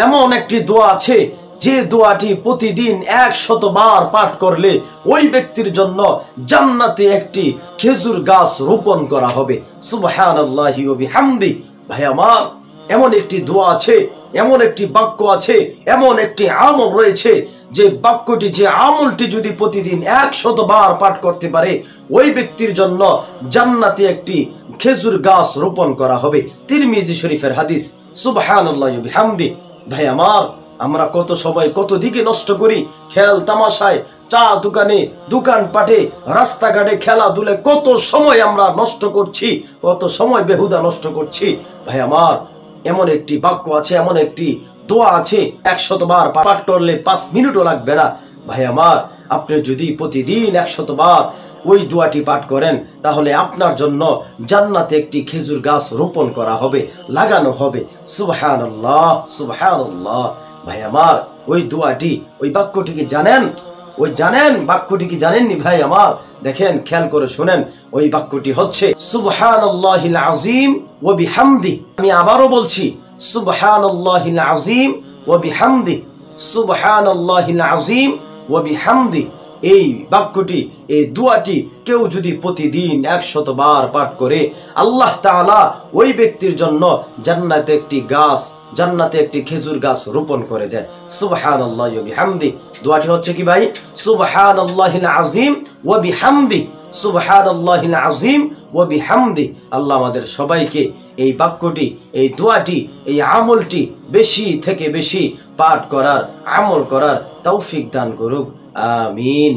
এমন একটি দোয়া আছে যে দোয়াটি প্রতিদিন 100 বার পাঠ করলে ওই ব্যক্তির জন্য জান্নাতে একটি খেজুর গাছ রোপণ করা হবে। সুবহানাল্লাহি ওয়া বিহামদি। ভাই আমার, এমন একটি দোয়া আছে, এমন একটি বাক্য আছে, এমন একটি আমল রয়েছে যে বাক্যটি, যে আমলটি যদি প্রতিদিন 100 বার পাঠ করতে পারে ওই ব্যক্তির জন্য জান্নাতে একটি খেজুর গাছ রোপণ করা হবে। তিরমিজি শরীফের হাদিস। সুবহানাল্লাহি ওয়া বিহামদি। ভাই আমার, আমরা কত সময় কত দিকে নষ্ট করি, খেল তামাশায়, চা দোকানে, দোকানপাটে, রাস্তাঘাটে, খেলাধুলে কত সময় আমরা নষ্ট করছি, কত সময় বেহুদা নষ্ট করছি। ভাই আমার, এমন একটি বাক্য আছে, এমন একটি দোয়া আছে 100 বার পাঠ করলে 5 মিনিটও লাগবে না। ভাই আমার, আপনি যদি প্রতিদিন 100 বার ওই দোয়াটি পাঠ করেন তাহলে আপনার জন্য জান্নাতে একটি খেজুর গাছ রোপণ করা হবে, লাগানো হবে। সুবহানাল্লাহ, সুবহানাল্লাহ। ভাই আমার, ওই দোয়াটি, ওই বাক্যটি কি জানেন? ওই জানেন বাক্যটি কি জানেননি ভাই আমার? দেখেন, খেয়াল করে শুনেন। ওই বাক্যটি হচ্ছে সুবহানাল্লাহিল আযীম ওয়া বিহামদি। আমি আবারও বলছি, সুবহানাল্লাহিল আযীম ওয়া বিহামদি, সুবহানাল্লাহিল আযীম ওয়া বিহামদি। এই বাক্যটি, এই দোয়াটি কেউ যদি প্রতিদিন 100 বার পাঠ করে আল্লাহ তাআলা ওই ব্যক্তির জন্য জান্নাতে একটি গাছ, জান্নাতে একটি খেজুর গাছ রোপণ করে দেন। সুবহানাল্লাহি ওয়া বিহামদি। দোয়াটি হচ্ছে কি ভাই? সুবহানাল্লাহিল আযীম ওয়া বিহামদি, সুবহানাল্লাহিল আযীম ওয়া বিহামদি। আল্লাহ আমাদের সবাইকে এই বাক্যটি, এই দোয়াটি, এই আমলটি বেশি থেকে বেশি পাঠ করার, আমল করার তৌফিক দান করুক। আমিন।